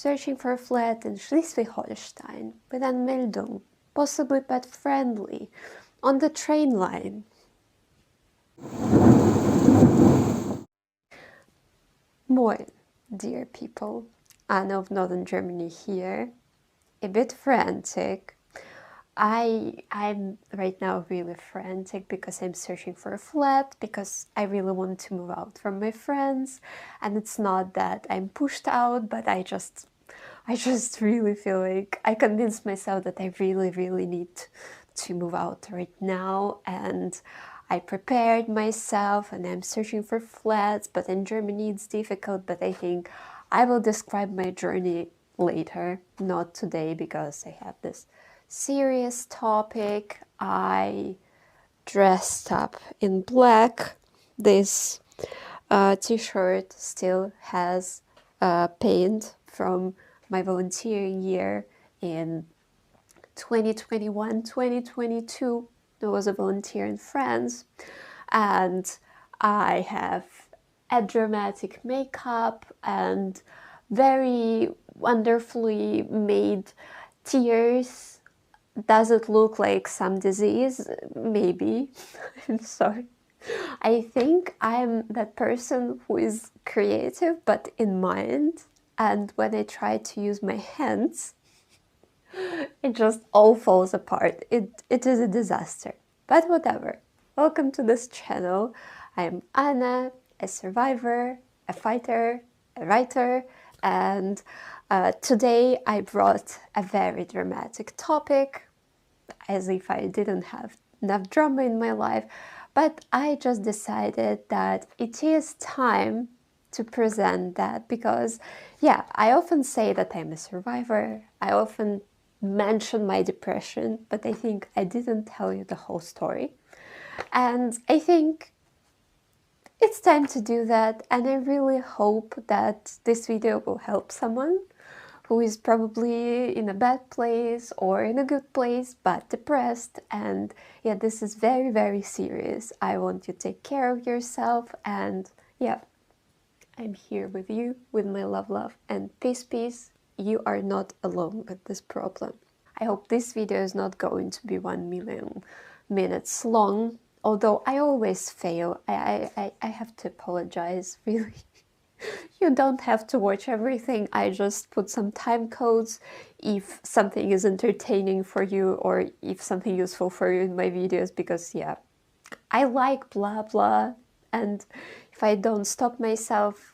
searching for a flat in Schleswig-Holstein with Anmeldung, possibly pet-friendly, on the train line. Moin, dear people. Anna of Northern Germany here. A bit frantic. I'm right now really frantic because I'm searching for a flat, because I really want to move out from my friends, and it's not that I'm pushed out, but I just really feel like I convinced myself that I really need to move out right now, and I prepared myself and I'm searching for flats, but in Germany it's difficult, but I think I will describe my journey later, not today, because I have this serious topic. I dressed up in black. This t-shirt still has paint from my volunteering year in 2021-2022. I was a volunteer in France, and I have a dramatic makeup and very wonderfully made tears. Does it look like some disease? Maybe. I'm sorry. I think I'm that person who is creative but in mind, and when I try to use my hands, it just all falls apart. It is a disaster. But whatever. Welcome to this channel. I'm Anna, a survivor, a fighter, a writer, and today I brought a very dramatic topic, as if I didn't have enough drama in my life, but I just decided that it is time to present that, because yeah, I often say that I'm a survivor, I often mention my depression, but I think I didn't tell you the whole story, and I think it's time to do that, and I really hope that this video will help someone who is probably in a bad place or in a good place but depressed. And yeah, this is very serious. I want you to take care of yourself, and yeah, I'm here with you, with my love, and peace. You are not alone with this problem. I hope this video is not going to be 1 million minutes long, although I always fail. I have to apologize, really. You don't have to watch everything. I just put some time codes if something is entertaining for you or if something useful for you in my videos, because yeah, I like blah blah, and if I don't stop myself,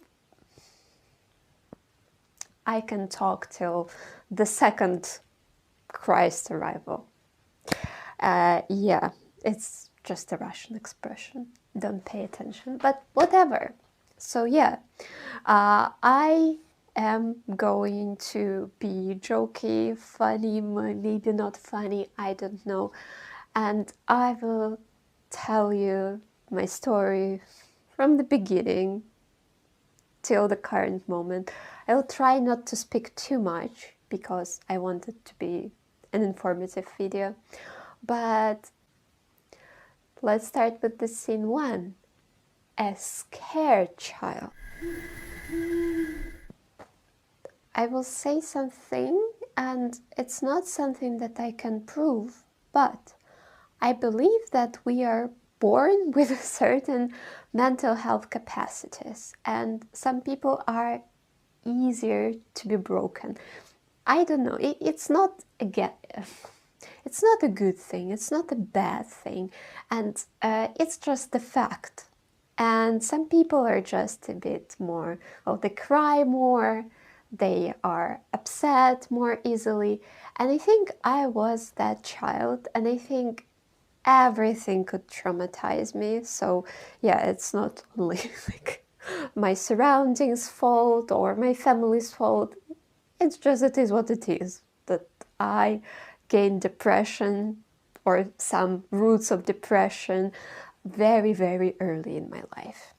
I can talk till the second Christ arrival. Yeah, it's just a Russian expression. Don't pay attention, but whatever. So yeah, I am going to be jokey, funny, maybe not funny, I don't know. And I will tell you my story from the beginning till the current moment. I will try not to speak too much because I want it to be an informative video. But let's start with the scene 1. A scared child. I will say something, and it's not something that I can prove, but I believe that we are born with certain mental health capacities, and some people are easier to be broken. I don't know, it's not a good thing, it's not a bad thing, and it's just a fact. And some people are just a bit more, well, they cry more, they are upset more easily, and I think I was that child, and I think everything could traumatize me. So yeah, it's not only like my surroundings' fault or my family's fault, it's just, it is what it is, that I gained depression or some roots of depression very early in my life.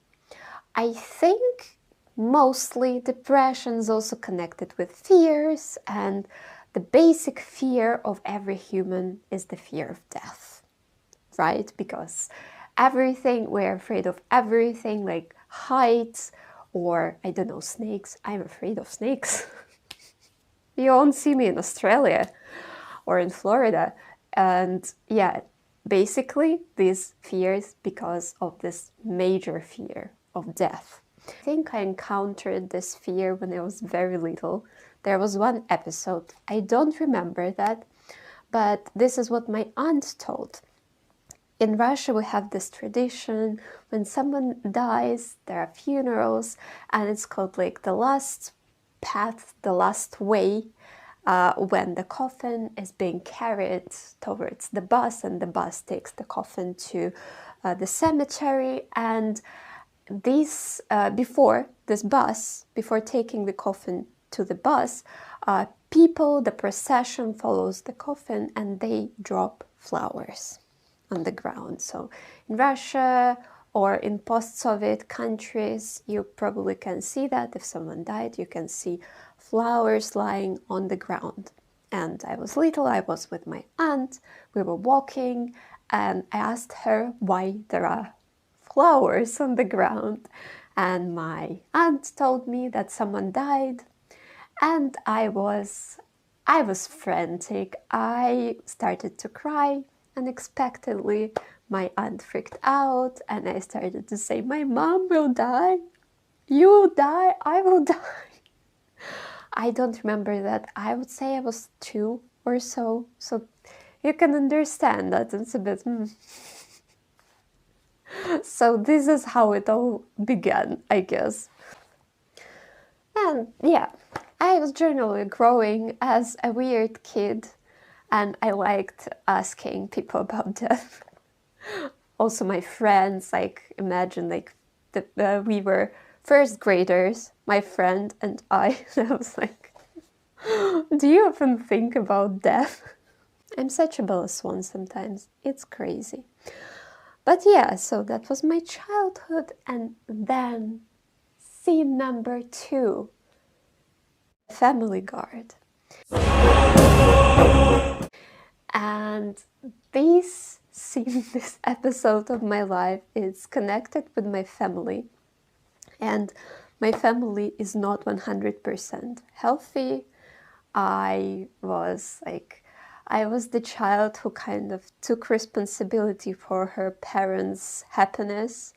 I think mostly depression is also connected with fears, and the basic fear of every human is the fear of death, right? Because everything, we're afraid of everything, like heights or, I don't know, snakes. I'm afraid of snakes. You won't see me in Australia or in Florida. And yeah, basically these fears because of this major fear of death. I think I encountered this fear when I was very little. There was one episode, I don't remember that, but this is what my aunt told. In Russia, we have this tradition when someone dies, there are funerals, and it's called like the last path, the last way, when the coffin is being carried towards the bus, and the bus takes the coffin to the cemetery. And this before taking the coffin to the bus, people, the procession follows the coffin, and they drop flowers on the ground. So in Russia or in post-Soviet countries, you probably can see that if someone died, you can see flowers lying on the ground. And I was little, I was with my aunt, we were walking, and I asked her why there are flowers on the ground. And my aunt told me that someone died, and I was frantic. I started to cry unexpectedly. My aunt freaked out, and I started to say, my mom will die, you will die, I will die. I don't remember that. I would say I was 2 or so you can understand that it's a bit... So this is how it all began, I guess. And yeah, I was generally growing as a weird kid, and I liked asking people about death. Also my friends, like, imagine like we were first graders, my friend and I. I was like, do you often think about death? I'm such a bella swan sometimes, it's crazy. But yeah, so that was my childhood. And then scene number 2, Family Guard. And this scene, this episode of my life is connected with my family. And my family is not 100% healthy. I was the child who kind of took responsibility for her parents' happiness,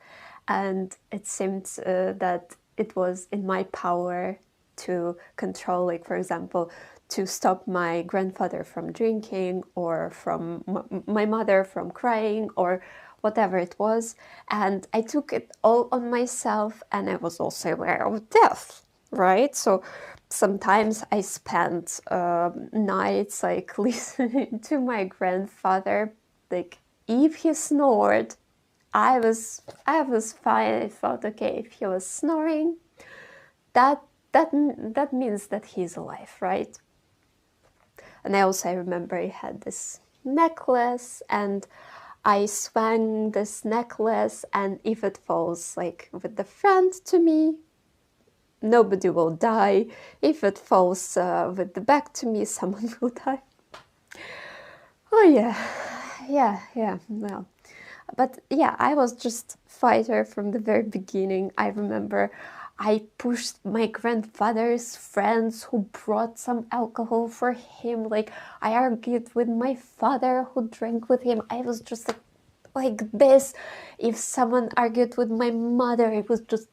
and it seemed that it was in my power to control, like, for example, to stop my grandfather from drinking, or from my mother from crying, or whatever it was. And I took it all on myself, and I was also aware of death, right? So sometimes I spent nights like listening to my grandfather. Like, if he snored, I was fine. I thought, okay, if he was snoring, that means that he's alive, right? And I remember I had this necklace, and I swung this necklace, and if it falls like with the front to me, nobody will die. If it falls with the back to me, someone will die. Oh yeah, well. But yeah, I was just fighter from the very beginning. I remember I pushed my grandfather's friends who brought some alcohol for him. Like, I argued with my father who drank with him. I was just like this. If someone argued with my mother, it was just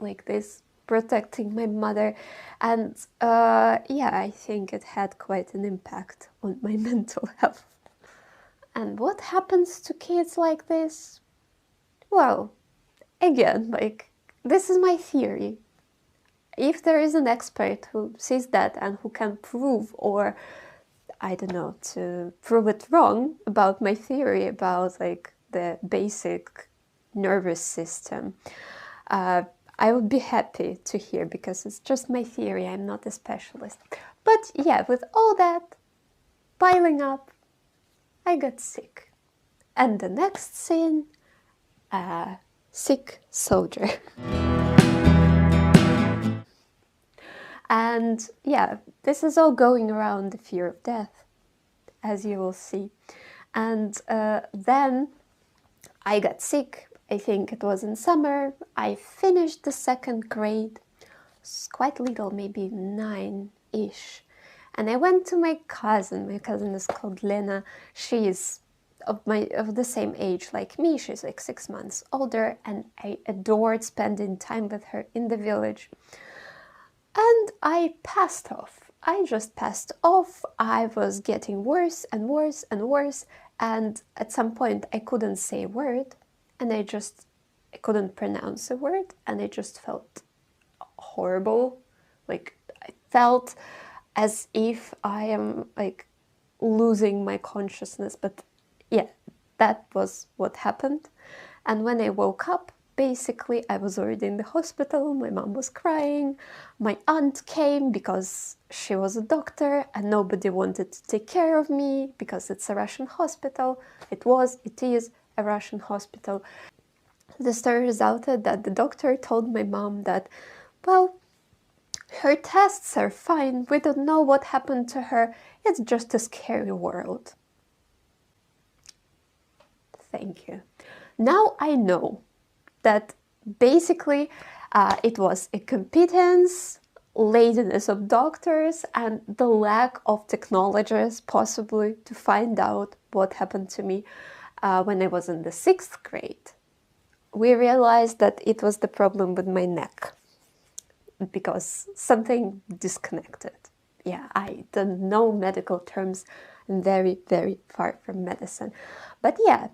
like this, protecting my mother. And yeah, I think it had quite an impact on my mental health. And what happens to kids like this? Well, again, like, this is my theory. If there is an expert who sees that and who can prove, or I don't know, to prove it wrong about my theory about like the basic nervous system, I would be happy to hear, because it's just my theory, I'm not a specialist. But yeah, with all that piling up, I got sick. And the next scene, a sick soldier. And yeah, this is all going around the fear of death, as you will see. And then I got sick. I think it was in summer. I finished the 2nd grade. It's quite little, maybe 9 month-ish. And I went to my cousin. My cousin is called Lena. She is of the same age like me. She's like 6 months older, and I adored spending time with her in the village. And I passed off. I just passed off. I was getting worse and worse and worse, and at some point I couldn't say a word, and I couldn't pronounce a word, and I just felt horrible. Like, I felt as if I am like losing my consciousness, but yeah, that was what happened. And when I woke up, basically I was already in the hospital. My mom was crying. My aunt came because she was a doctor and nobody wanted to take care of me because it's a Russian hospital. It is a Russian hospital. The story resulted that the doctor told my mom that, well, her tests are fine. We don't know what happened to her. It's just a scary world. Thank you. Now I know that basically it was incompetence, laziness of doctors, and the lack of technologies possibly to find out what happened to me when I was in the 6th grade. We realized that it was the problem with my neck, because something disconnected. Yeah, I don't know medical terms. I'm very, very far from medicine. But yeah,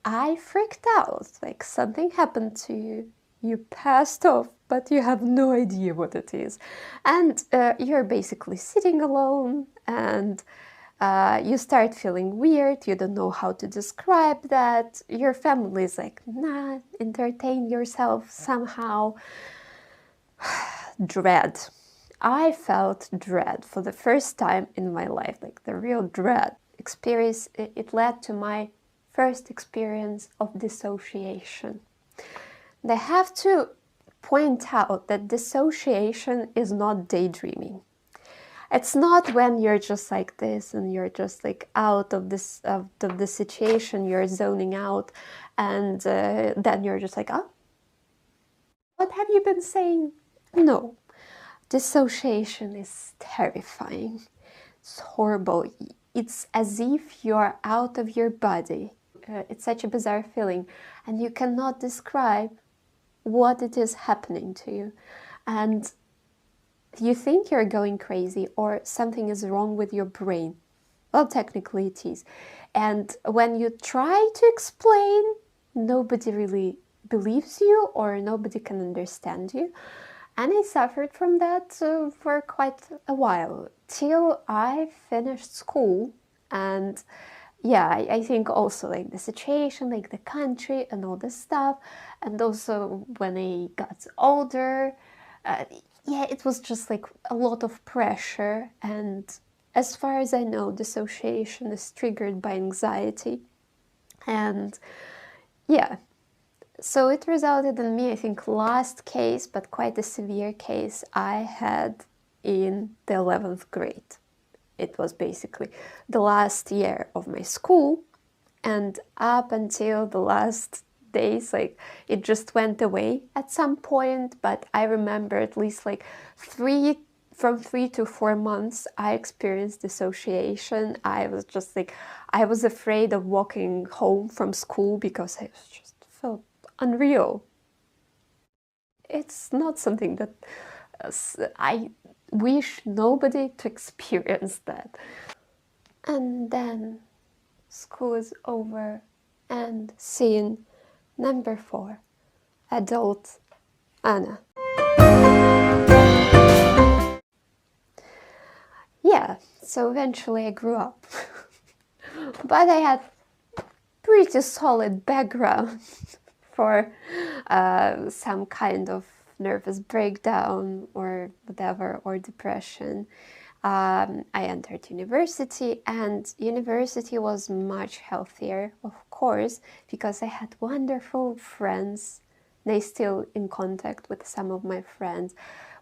I freaked out. Like, something happened to you. You passed off, but you have no idea what it is. And you're basically sitting alone, and you start feeling weird. You don't know how to describe that. Your family is like, nah, entertain yourself somehow. Dread. I felt dread for the first time in my life, like the real dread experience. It led to my first experience of dissociation. And I have to point out that dissociation is not daydreaming. It's not when you're just like this and you're just like out of the situation, you're zoning out, and then you're just like, oh, what have you been saying? No. Dissociation is terrifying. It's horrible. It's as if you're out of your body. It's such a bizarre feeling, and you cannot describe what it is happening to you. And you think you're going crazy or something is wrong with your brain. Well, technically it is. And when you try to explain, nobody really believes you or nobody can understand you. And I suffered from that for quite a while, till I finished school. And yeah, I think also like the situation, like the country and all this stuff. And also when I got older, yeah, it was just like a lot of pressure. And as far as I know, dissociation is triggered by anxiety. And yeah, so it resulted in me, I think, last case, but quite a severe case I had in the 11th grade. It was basically the last year of my school, and up until the last days, like, it just went away at some point. But I remember at least like from 3 to 4 months I experienced dissociation. I was just like, I was afraid of walking home from school because I just felt unreal. It's not something that I wish nobody to experience that. And then school is over, and scene number 4, adult Anna. Yeah, so eventually I grew up. But I had pretty solid background for some kind of nervous breakdown or whatever, or depression. I entered university, and university was much healthier, of course, because I had wonderful friends. They still in contact with some of my friends.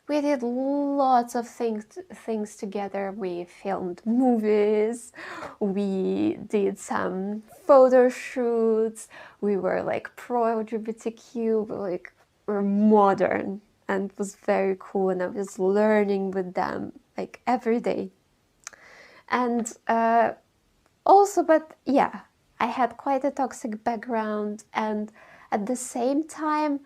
We did lots of things together. We filmed movies, we did some photo shoots, we were like pro-LGBTQ, like we're modern, and it was very cool, and I was learning with them like every day. And also, but yeah, I had quite a toxic background, and at the same time,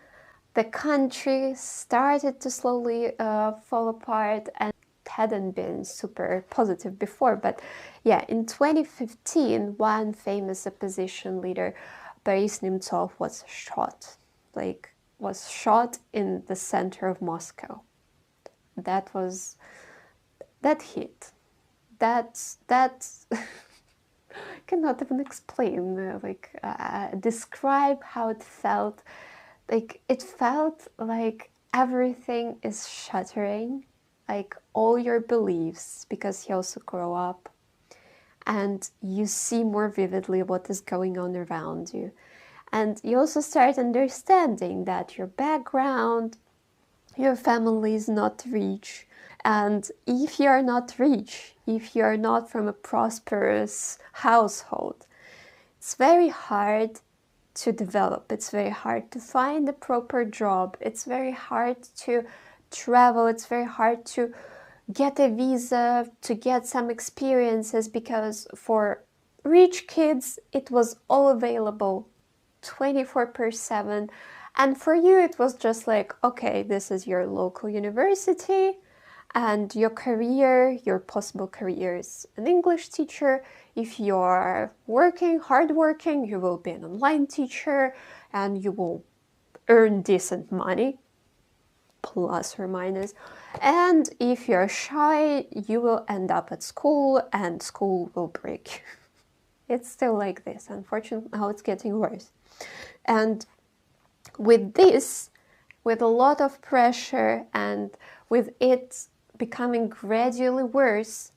the country started to slowly fall apart, and it hadn't been super positive before. But yeah, in 2015, one famous opposition leader, Boris Nemtsov, was shot. Like, was shot in the center of Moscow. That hit. That's cannot even explain, describe how it felt. Like, it felt like everything is shattering, like all your beliefs, because you also grow up and you see more vividly what is going on around you. And you also start understanding that your background, your family is not rich. And if you are not rich, if you are not from a prosperous household, it's very hard to develop. It's very hard to find a proper job. It's very hard to travel. It's very hard to get a visa, to get some experiences, because for rich kids, it was all available 24/7. And for you, it was just like, okay, this is your local university, and your career, your possible career is an English teacher. If you're hardworking, you will be an online teacher, and you will earn decent money, plus or minus. And if you're shy, you will end up at school, and school will break you. It's still like this. Unfortunately, now it's getting worse. And with this, with a lot of pressure, and with it becoming gradually worse,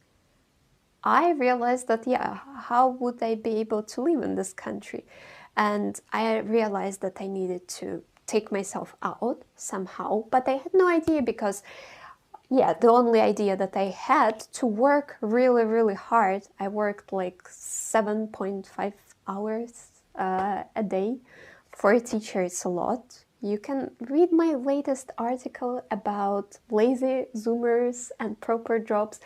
I realized that, yeah, how would I be able to live in this country? And I realized that I needed to take myself out somehow, but I had no idea, because, yeah, the only idea that I had to work really, really hard. I worked like 7.5 hours a day. For a teacher, it's a lot. You can read my latest article about lazy Zoomers and proper jobs.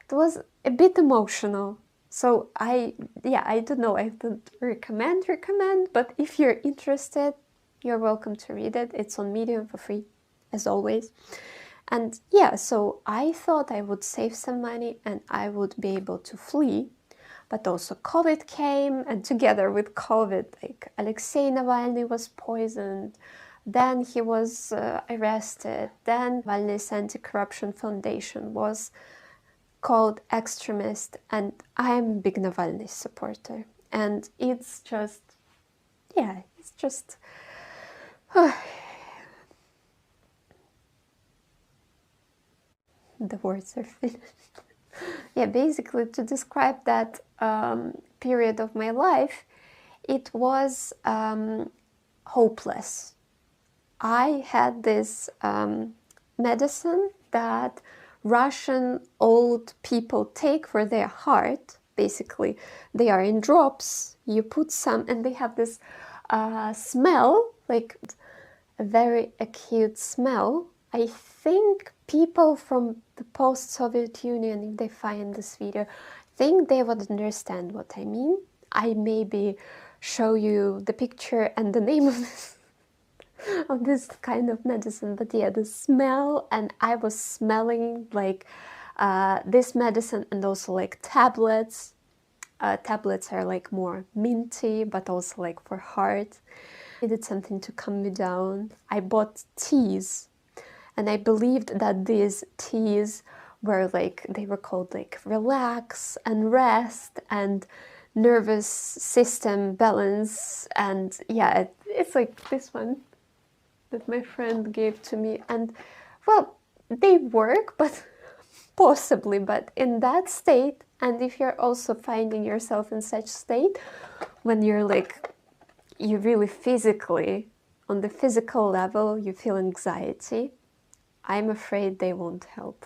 It was a bit emotional. So I don't know, I don't recommend, but if you're interested, you're welcome to read it. It's on Medium for free, as always. And yeah, so I thought I would save some money and I would be able to flee. But also COVID came, and together with COVID, like, Alexei Navalny was poisoned, then he was arrested, then Navalny's Anti-Corruption Foundation was called extremist, and I'm a big Navalny supporter. And it's just, yeah, it's just... the words are finished. Yeah, basically, to describe that period of my life, it was hopeless. I had this medicine that Russian old people take for their heart. Basically, they are in drops. You put some, and they have this smell, like a very acute smell. I think people from the post-Soviet Union, if they find this video, think they would understand what I mean. I maybe show you the picture and the name of this kind of medicine, but yeah, the smell, and I was smelling like this medicine, and also like tablets. Tablets are like more minty, but also like for heart. I needed something to calm me down. I bought teas, and I believed that these teas were like, they were called like relax and rest and nervous system balance. And yeah, it's like this one that my friend gave to me. And well, they work, but possibly, but in that state, and if you're also finding yourself in such state, when you're like, you really physically, on the physical level, you feel anxiety, I'm afraid they won't help.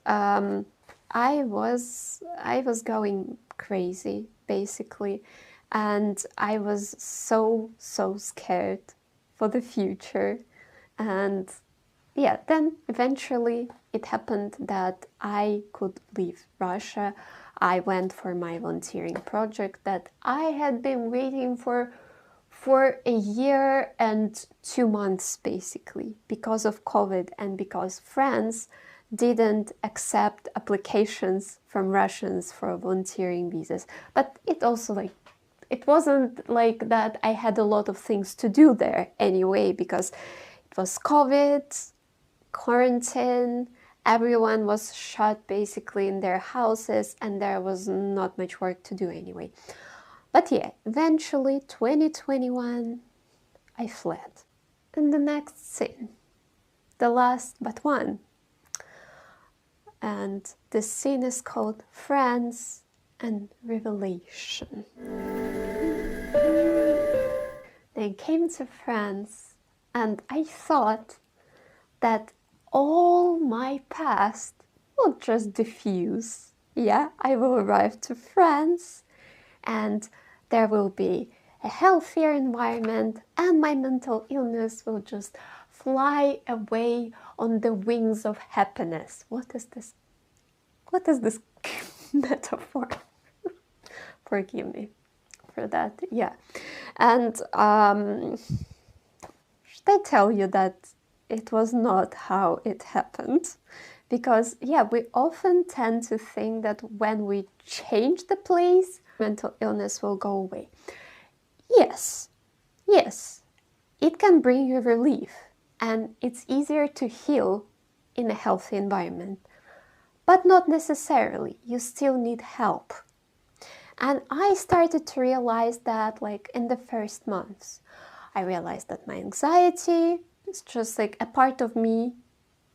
I was going crazy, basically, and I was so scared for the future. And yeah, then eventually it happened that I could leave Russia. I went for my volunteering project that I had been waiting for a year and 2 months, basically, because of COVID and because France didn't accept applications from Russians for volunteering visas. But it also, like, it wasn't like that I had a lot of things to do there anyway, because it was COVID, quarantine, everyone was shut basically in their houses, and there was not much work to do anyway. But yeah, eventually 2021, I fled. And the next scene, the last but one. And this scene is called France and Revelation. They came to France, and I thought that all my past will just diffuse. Yeah, I will arrive to France, and there will be a healthier environment, and my mental illness will just fly away on the wings of happiness. What is this? What is this metaphor? Forgive me for that. Yeah. And should I tell you that it was not how it happened? Because, yeah, we often tend to think that when we change the place, mental illness will go away. Yes, it can bring you relief, and it's easier to heal in a healthy environment. But not necessarily, you still need help. And I started to realize that, like, in the first months. I realized that my anxiety is just like a part of me.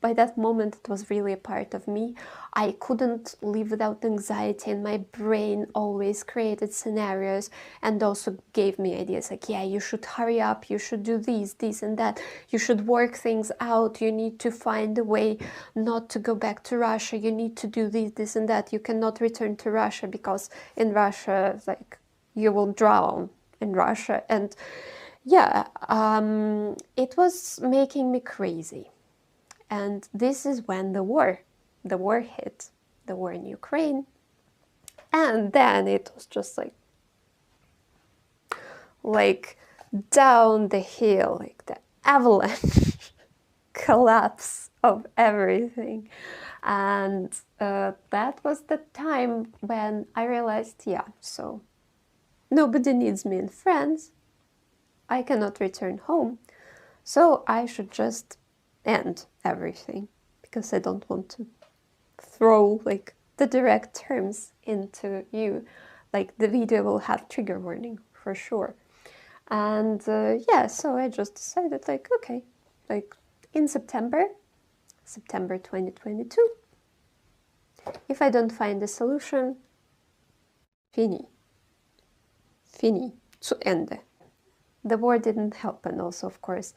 By that moment, it was really a part of me. I couldn't live without anxiety, and my brain always created scenarios and also gave me ideas like, yeah, you should hurry up, you should do this and that, you should work things out, you need to find a way not to go back to Russia, you need to do this and that, you cannot return to Russia because in Russia, like, you will drown in Russia. And yeah, it was making me crazy. And this is when the war hit, the war in Ukraine. And then it was just like down the hill, like the avalanche collapse of everything. And that was the time when I realized, yeah, so nobody needs me in France. I cannot return home. So I should just end everything, because I don't want to throw like the direct terms into you. Like, the video will have trigger warning for sure. And yeah, so I just decided, like, okay, like in September 2022, if I don't find a solution, fini, zu Ende. The war didn't help, and also, of course,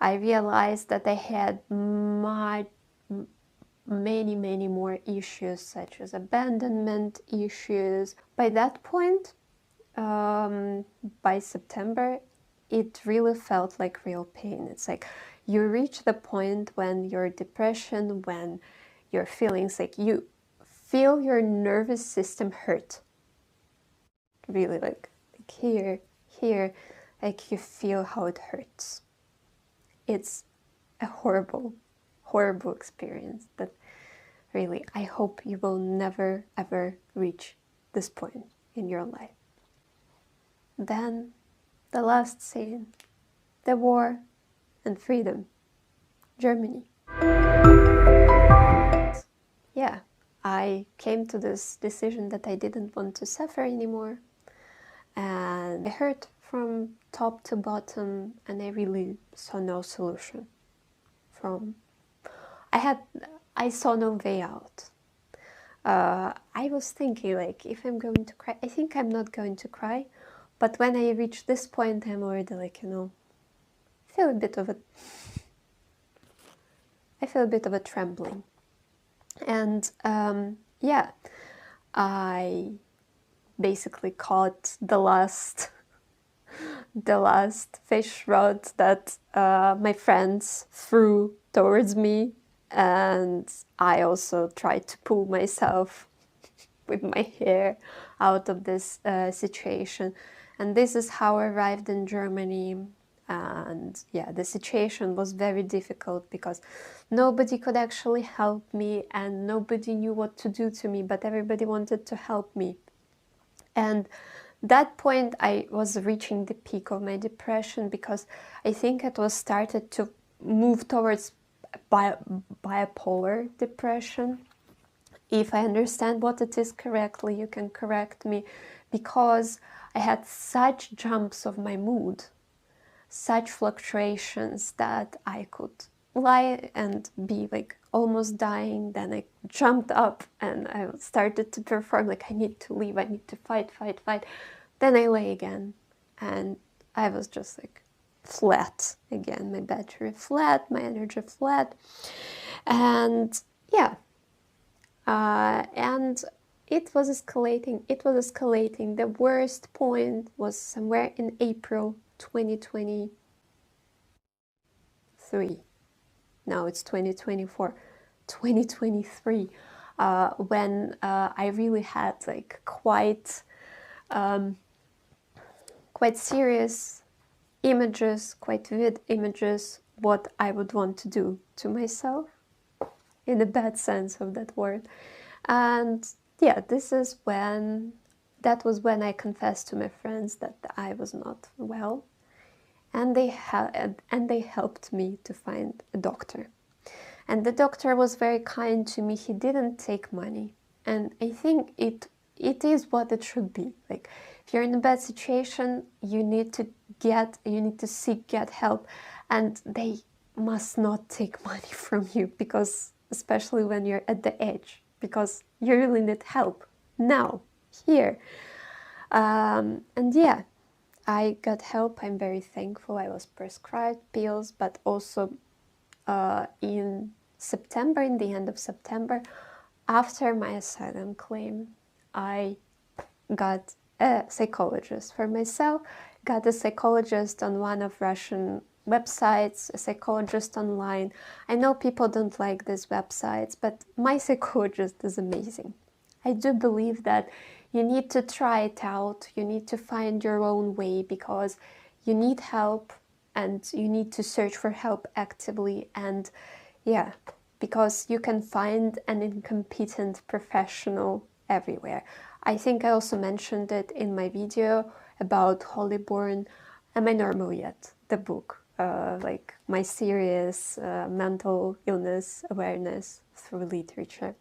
I realized that I had many more issues, such as abandonment issues. By that point, by September, it really felt like real pain. It's like you reach the point when your depression, when your feelings, like you feel your nervous system hurt. Really, like here, like you feel how it hurts. It's a horrible experience that really, I hope you will never ever reach this point in your life. Then the last scene, the war and freedom, Germany. Yeah, I came to this decision that I didn't want to suffer anymore, and I hurt from top to bottom, and I really saw no solution. I saw no way out. I was thinking, like, if I'm going to cry, I think I'm not going to cry, but when I reach this point, I'm already like, I feel a bit of a trembling. And yeah, I basically caught the last fish rod that my friends threw towards me, and I also tried to pull myself with my hair out of this situation. And this is how I arrived in Germany. And yeah, the situation was very difficult because nobody could actually help me and nobody knew what to do to me, but everybody wanted to help me. And that point I was reaching the peak of my depression, because I think it was started to move towards bipolar depression. If I understand what it is correctly, you can correct me, because I had such jumps of my mood, such fluctuations, that I could lie and be like almost dying, then I jumped up and I started to perform like I need to leave, I need to fight, then I lay again and I was just like flat again, my battery flat, my energy flat. And yeah, and it was escalating. The worst point was somewhere in April 2023. Now it's 2024. 2023, when I really had like quite serious images, quite vivid images, what I would want to do to myself, in the bad sense of that word. And yeah, that was when I confessed to my friends that I was not well, and they helped me to find a doctor. And the doctor was very kind to me. He didn't take money, and I think it is what it should be. Like, if you're in a bad situation, you need to get help, and they must not take money from you, because especially when you're at the edge, because you really need help now, here. And yeah, I got help. I'm very thankful. I was prescribed pills, but also in September, in the end of September, after my asylum claim, I got a psychologist for myself, got a psychologist on one of Russian websites, a psychologist online. I know people don't like these websites, but my psychologist is amazing. I do believe that you need to try it out, you need to find your own way, because you need help and you need to search for help actively. And yeah, because you can find an incompetent professional everywhere. I think I also mentioned it in my video about Holyborn, Am I Normal Yet? The book, like my serious mental illness awareness through literature.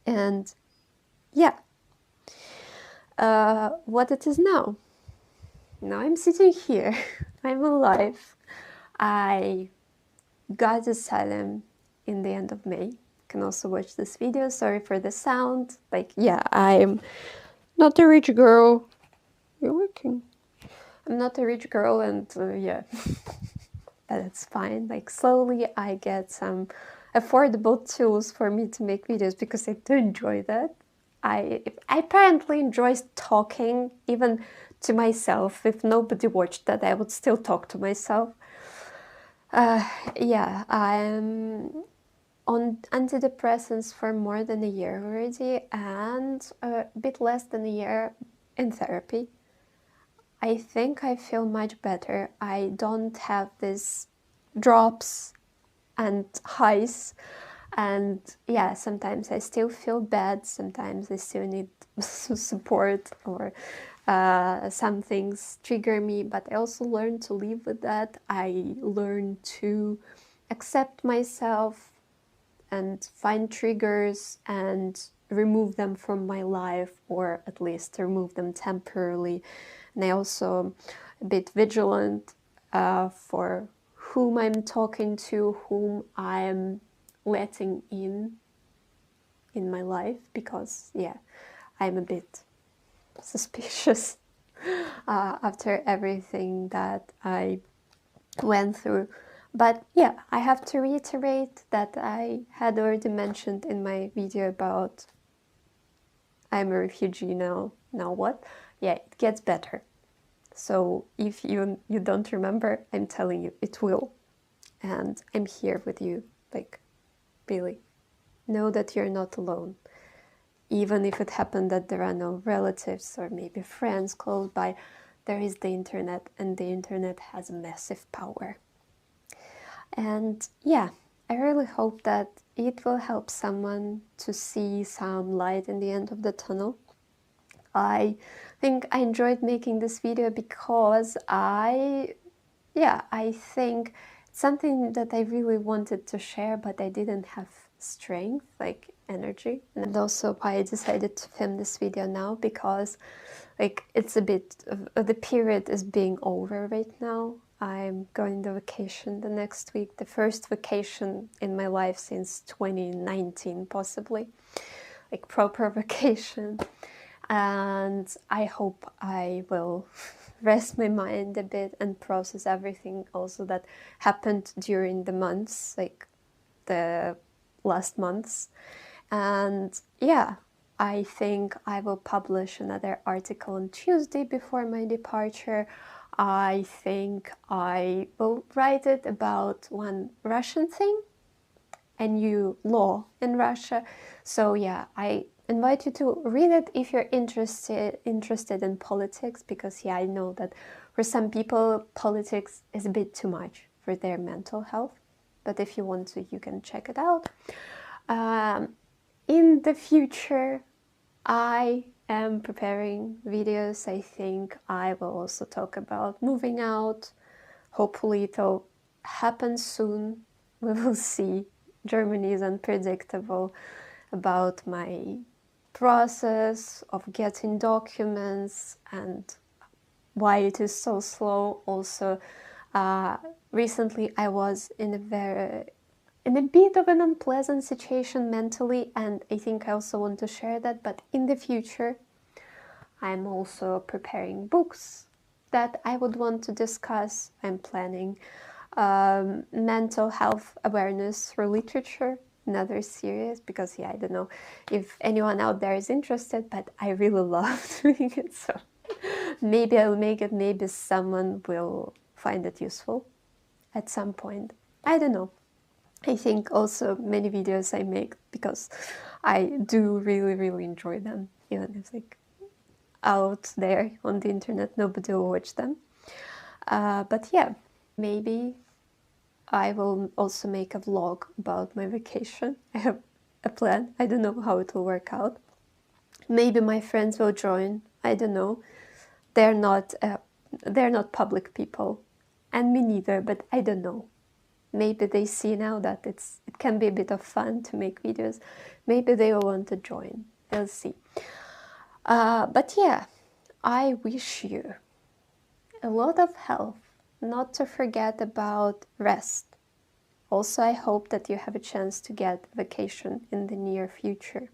And yeah, what it is now. Now I'm sitting here, I'm alive. I got asylum in the end of May. You can also watch this video. Sorry for the sound. Like, yeah, I'm not a rich girl. You're working. I'm not a rich girl, and yeah, but it's fine. Like, slowly I get some affordable tools for me to make videos, because I do enjoy that. I apparently enjoy talking, even to myself. If nobody watched that, I would still talk to myself. Yeah, I'm on antidepressants for more than a year already, and a bit less than a year in therapy. I think I feel much better. I don't have these drops and highs, and yeah, sometimes I still feel bad, sometimes I still need support, or some things trigger me, but I also learn to live with that. I learn to accept myself and find triggers and remove them from my life, or at least remove them temporarily. And I also a bit vigilant for whom I'm talking to, whom I'm letting in my life, because yeah, I'm a bit suspicious after everything that I went through. But yeah, I have to reiterate that I had already mentioned in my video about I'm a refugee now what? Yeah, it gets better. So if you don't remember, I'm telling you, it will. And I'm here with you, like, really. Know that you're not alone. Even if it happened that there are no relatives or maybe friends close by, there is the internet, and the internet has massive power. And yeah, I really hope that it will help someone to see some light in the end of the tunnel. I think I enjoyed making this video because I think it's something that I really wanted to share, but I didn't have strength, like energy. And also why I decided to film this video now, because like it's a bit of the period is being over right now. I'm going on vacation the next week, the first vacation in my life since 2019 possibly, like proper vacation. And I hope I will rest my mind a bit and process everything also that happened during the months, like the last months. And yeah, I think I will publish another article on Tuesday before my departure. I think I will write it about one Russian thing, a new law in Russia. So yeah, I invite you to read it if you're interested in politics, because yeah, I know that for some people politics is a bit too much for their mental health. But if you want to, you can check it out. In the future, I am preparing videos. I think I will also talk about moving out. Hopefully it'll happen soon. We will see. Germany is unpredictable. About my process of getting documents and why it is so slow. Also, recently I was in a bit of an unpleasant situation mentally, and I think I also want to share that. But in the future, I'm also preparing books that I would want to discuss. I'm planning mental health awareness through literature, another series, because yeah, I don't know if anyone out there is interested, but I really love doing it, so maybe I'll make it, maybe someone will find it useful at some point. I don't know. I think also many videos I make because I do really enjoy them, even if like out there on the internet nobody will watch them. But yeah, maybe I will also make a vlog about my vacation. I have a plan. I don't know how it will work out. Maybe my friends will join. I don't know. They're not public people, and me neither. But I don't know. Maybe they see now that it can be a bit of fun to make videos. Maybe they will want to join. We'll see. But yeah, I wish you a lot of health. Not to forget about rest. Also, I hope that you have a chance to get vacation in the near future.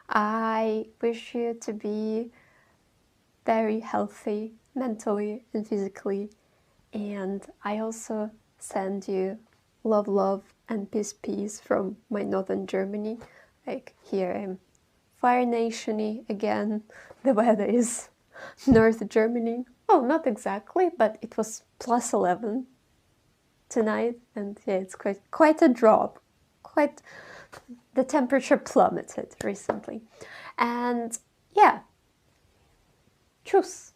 I wish you to be very healthy mentally and physically. And I also send you love, and peace from my northern Germany. Like here I'm Fire Nation-y again. The weather is North Germany. Oh, not exactly, but it was plus 11 tonight, and yeah, it's quite a drop. Quite the temperature plummeted recently. And yeah, tschüss.